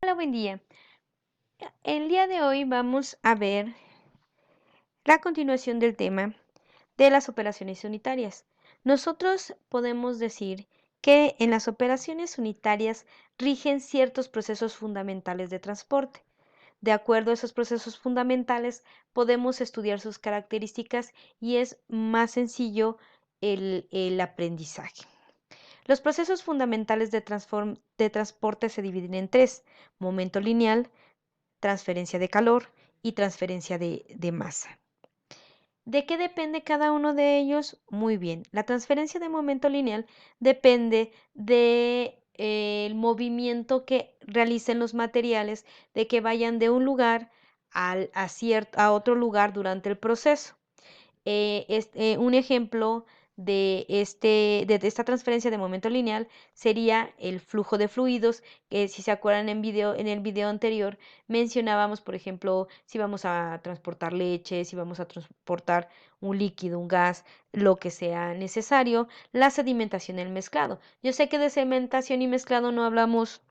Hola, buen día. El día de hoy vamos a ver la continuación del tema de las operaciones unitarias. Nosotros podemos decir que en las operaciones unitarias rigen ciertos procesos fundamentales de transporte. De acuerdo a esos procesos fundamentales, podemos estudiar sus características y es más sencillo el aprendizaje. Los procesos fundamentales de transporte se dividen en tres: momento lineal, transferencia de calor y transferencia de masa. ¿De qué depende cada uno de ellos? Muy bien, la transferencia de momento lineal depende del movimiento que realicen los materiales, de que vayan de un lugar a otro lugar durante el proceso. Un ejemplo de esta transferencia de momento lineal sería el flujo de fluidos, que si se acuerdan en el video anterior mencionábamos, por ejemplo, si vamos a transportar leche, si vamos a transportar un líquido, un gas, lo que sea necesario, la sedimentación y el mezclado. Yo sé que de sedimentación y mezclado no hablamos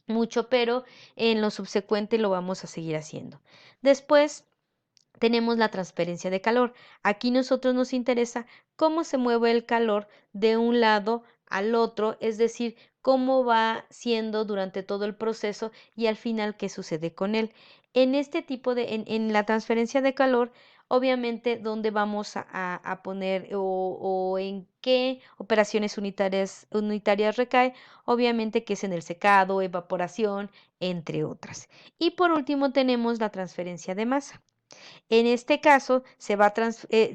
mucho, pero en lo subsecuente lo vamos a seguir haciendo. Después tenemos la transferencia de calor. Aquí nosotros nos interesa cómo se mueve el calor de un lado al otro, es decir, cómo va siendo durante todo el proceso y al final qué sucede con él. En este tipo en la transferencia de calor, obviamente, ¿dónde vamos a poner o en qué operaciones unitarias recae? Obviamente que es en el secado, evaporación, entre otras. Y por último tenemos la transferencia de masa. En este caso,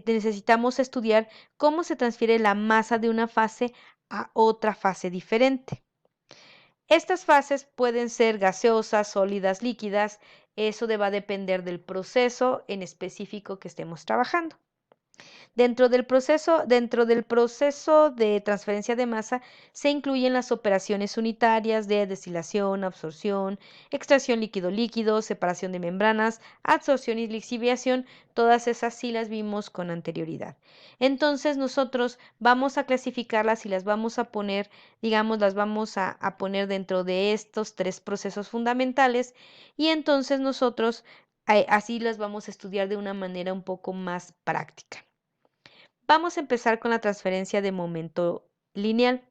necesitamos estudiar cómo se transfiere la masa de una fase a otra fase diferente. Estas fases pueden ser gaseosas, sólidas, líquidas. Eso va a depender del proceso en específico que estemos trabajando. Dentro del proceso de transferencia de masa se incluyen las operaciones unitarias de destilación, absorción, extracción líquido-líquido, separación de membranas, absorción y lixiviación. Todas esas sí las vimos con anterioridad. Entonces nosotros vamos a clasificarlas y las vamos a poner, digamos, las vamos a poner dentro de estos tres procesos fundamentales y entonces nosotros así las vamos a estudiar de una manera un poco más práctica. Vamos a empezar con la transferencia de momento lineal.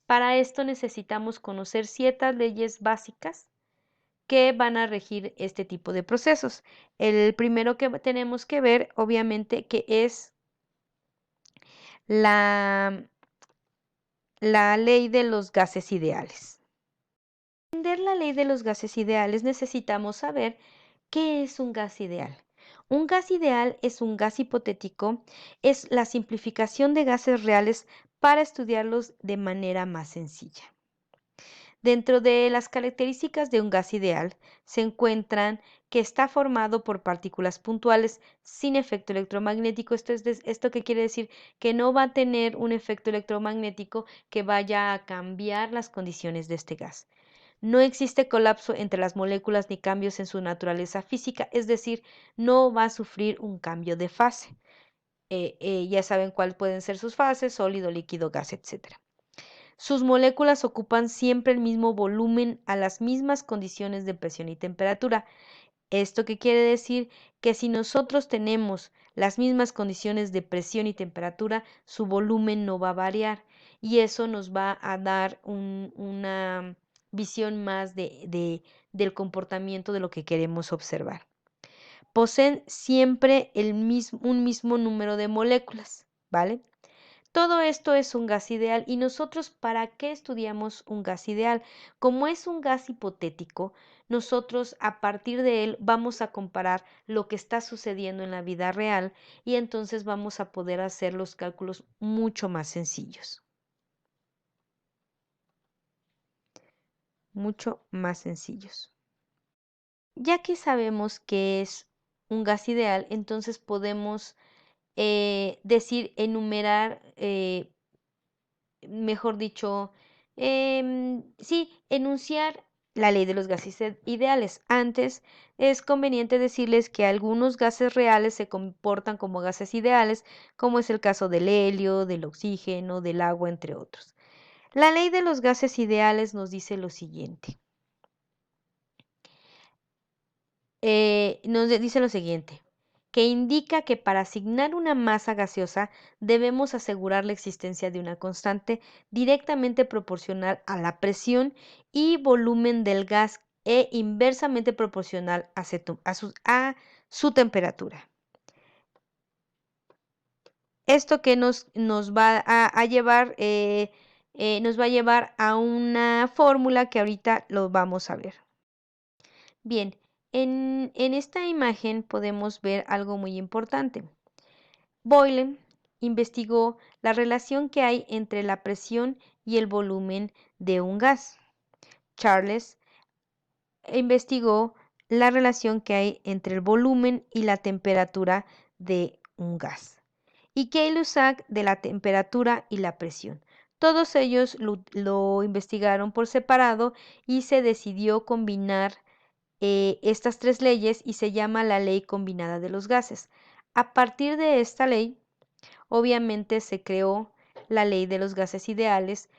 Para esto necesitamos conocer ciertas leyes básicas que van a regir este tipo de procesos. El primero que tenemos que ver, obviamente, que es la, la ley de los gases ideales. Para entender la ley de los gases ideales necesitamos saber qué es un gas ideal. Un gas ideal es un gas hipotético, es la simplificación de gases reales para estudiarlos de manera más sencilla. Dentro de las características de un gas ideal se encuentran que está formado por partículas puntuales sin efecto electromagnético. ¿Esto qué quiere decir? Que no va a tener un efecto electromagnético que vaya a cambiar las condiciones de este gas. No existe colapso entre las moléculas ni cambios en su naturaleza física, es decir, no va a sufrir un cambio de fase. Ya saben cuáles pueden ser sus fases: sólido, líquido, gas, etc. Sus moléculas ocupan siempre el mismo volumen a las mismas condiciones de presión y temperatura. ¿Esto qué quiere decir? Que si nosotros tenemos las mismas condiciones de presión y temperatura, su volumen no va a variar y eso nos va a dar una visión más del comportamiento de lo que queremos observar. Poseen siempre un mismo número de moléculas, ¿vale? Todo esto es un gas ideal. ¿Y nosotros para qué estudiamos un gas ideal? Como es un gas hipotético, nosotros a partir de él vamos a comparar lo que está sucediendo en la vida real y entonces vamos a poder hacer los cálculos mucho más sencillos. Mucho más sencillos. Ya que sabemos que es un gas ideal, entonces podemos enumerar, mejor dicho, sí, enunciar la ley de los gases ideales. Antes es conveniente decirles que algunos gases reales se comportan como gases ideales, como es el caso del helio, del oxígeno, del agua, entre otros. La ley de los gases ideales nos dice lo siguiente. nos dice lo siguiente, que indica que para asignar una masa gaseosa debemos asegurar la existencia de una constante directamente proporcional a la presión y volumen del gas e inversamente proporcional a su temperatura. Esto que nos va a llevar, nos va a llevar a una fórmula que ahorita lo vamos a ver. Bien, en esta imagen podemos ver algo muy importante. Boyle investigó la relación que hay entre la presión y el volumen de un gas. Charles investigó la relación que hay entre el volumen y la temperatura de un gas. Y Gay-Lussac de la temperatura y la presión. Todos ellos lo investigaron por separado y se decidió combinar estas tres leyes y se llama la ley combinada de los gases. A partir de esta ley, obviamente se creó la ley de los gases ideales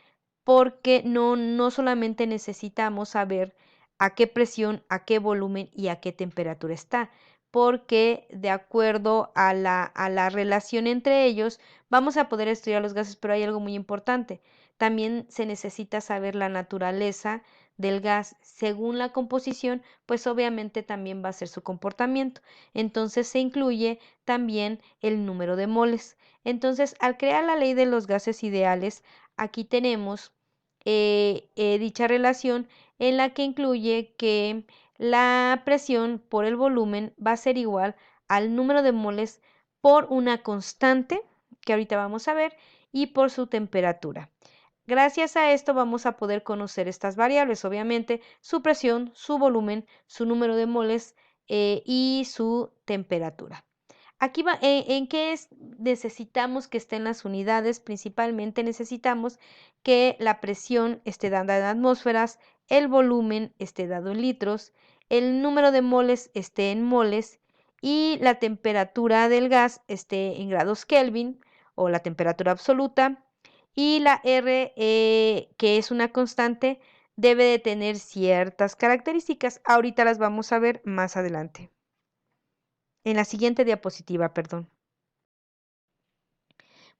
porque no solamente necesitamos saber a qué presión, a qué volumen y a qué temperatura está, porque de acuerdo a la relación entre ellos vamos a poder estudiar los gases, pero hay algo muy importante. También se necesita saber la naturaleza del gas según la composición, pues obviamente también va a ser su comportamiento. Entonces se incluye también el número de moles. Entonces, al crear la ley de los gases ideales, aquí tenemos dicha relación en la que incluye que la presión por el volumen va a ser igual al número de moles por una constante, que ahorita vamos a ver, y por su temperatura. Gracias a esto vamos a poder conocer estas variables, obviamente, su presión, su volumen, su número de moles y su temperatura. Aquí va, ¿en qué necesitamos que estén las unidades? Principalmente necesitamos que la presión esté dada en atmósferas, el volumen esté dado en litros, el número de moles esté en moles y la temperatura del gas esté en grados Kelvin o la temperatura absoluta y la R, que es una constante, debe de tener ciertas características. Ahorita las vamos a ver más adelante. En la siguiente diapositiva, perdón.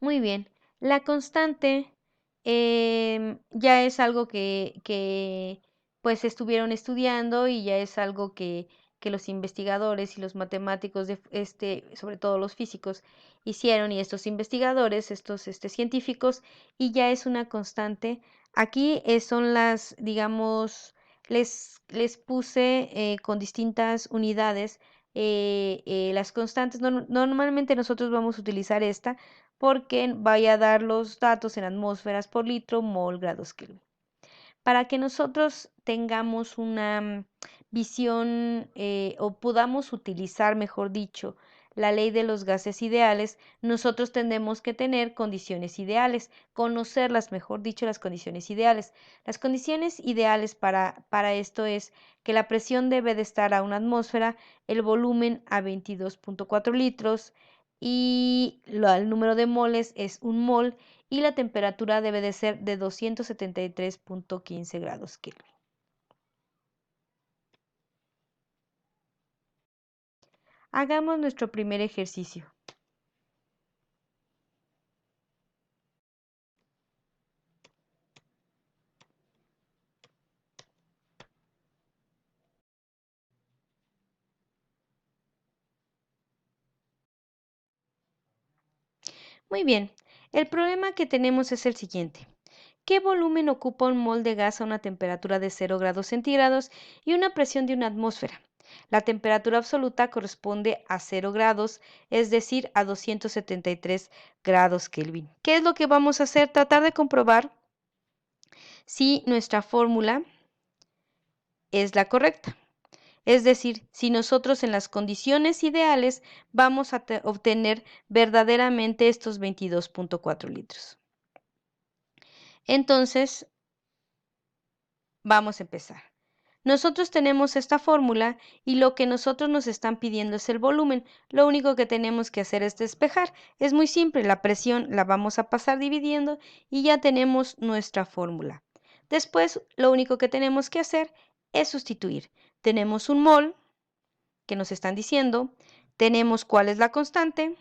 Muy bien. La constante ya es algo que pues estuvieron estudiando y ya es algo que los investigadores y los matemáticos, sobre todo los físicos, hicieron y estos investigadores, estos científicos, y ya es una constante. Aquí son las, digamos, les puse con distintas unidades las constantes. Normalmente nosotros vamos a utilizar esta porque vaya a dar los datos en atmósferas por litro, mol, grados Kelvin. Para que nosotros tengamos una visión o podamos utilizar, mejor dicho, la ley de los gases ideales, nosotros tendremos que tener condiciones ideales, conocerlas, mejor dicho, las condiciones ideales. Las condiciones ideales para esto es que la presión debe de estar a una atmósfera, el volumen a 22.4 litros y el número de moles es un mol y la temperatura debe de ser de 273.15 grados Kelvin. Hagamos nuestro primer ejercicio. Muy bien, el problema que tenemos es el siguiente. ¿Qué volumen ocupa un mol de gas a una temperatura de 0 grados centígrados y una presión de una atmósfera? La temperatura absoluta corresponde a 0 grados, es decir, a 273 grados Kelvin. ¿Qué es lo que vamos a hacer? Tratar de comprobar si nuestra fórmula es la correcta. Es decir, si nosotros en las condiciones ideales vamos a obtener verdaderamente estos 22.4 litros. Entonces, vamos a empezar. Nosotros tenemos esta fórmula y lo que nosotros nos están pidiendo es el volumen. Lo único que tenemos que hacer es despejar. Es muy simple, la presión la vamos a pasar dividiendo y ya tenemos nuestra fórmula. Después, lo único que tenemos que hacer es sustituir. Tenemos un mol que nos están diciendo. Tenemos cuál es la constante,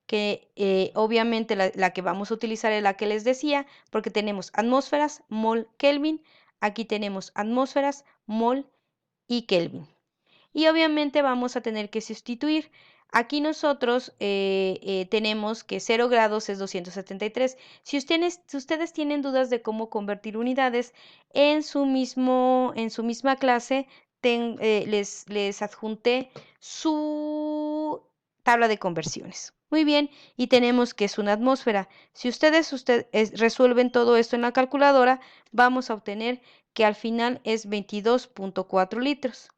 que obviamente la que vamos a utilizar es la que les decía, porque tenemos atmósferas, mol, Kelvin. Aquí tenemos atmósferas, mol y Kelvin. Y obviamente vamos a tener que sustituir. Aquí nosotros tenemos que 0 grados es 273. Si ustedes tienen dudas de cómo convertir unidades, en su misma clase les adjunté su tabla de conversiones. Muy bien, y tenemos que es una atmósfera. Si ustedes resuelven todo esto en la calculadora, vamos a obtener que al final es 22.4 litros.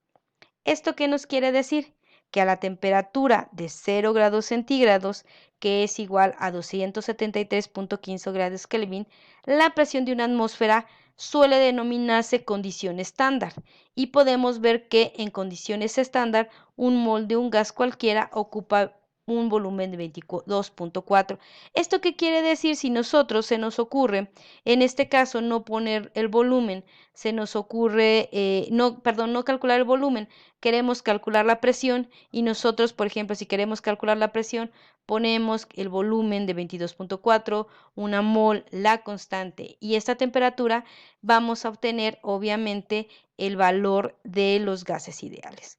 ¿Esto qué nos quiere decir? Que a la temperatura de 0 grados centígrados, que es igual a 273.15 grados Kelvin, la presión de una atmósfera suele denominarse condición estándar, y podemos ver que en condiciones estándar un mol de un gas cualquiera ocupa un volumen de 22.4. ¿Esto qué quiere decir? Si nosotros se nos ocurre, en este caso, no poner el volumen, se nos ocurre, no calcular el volumen, queremos calcular la presión, y nosotros, por ejemplo, si queremos calcular la presión, ponemos el volumen de 22.4, una mol, la constante y esta temperatura, vamos a obtener obviamente el valor de los gases ideales.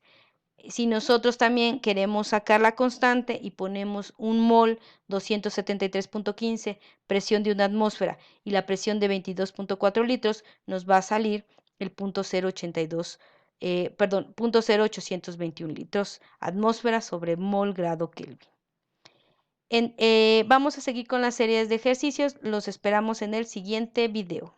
Si nosotros también queremos sacar la constante y ponemos un mol, 273.15, presión de una atmósfera, y la presión de 22.4 litros, nos va a salir el 0.0821 litros atmósfera sobre mol grado Kelvin. Vamos a seguir con las series de ejercicios. Los esperamos en el siguiente video.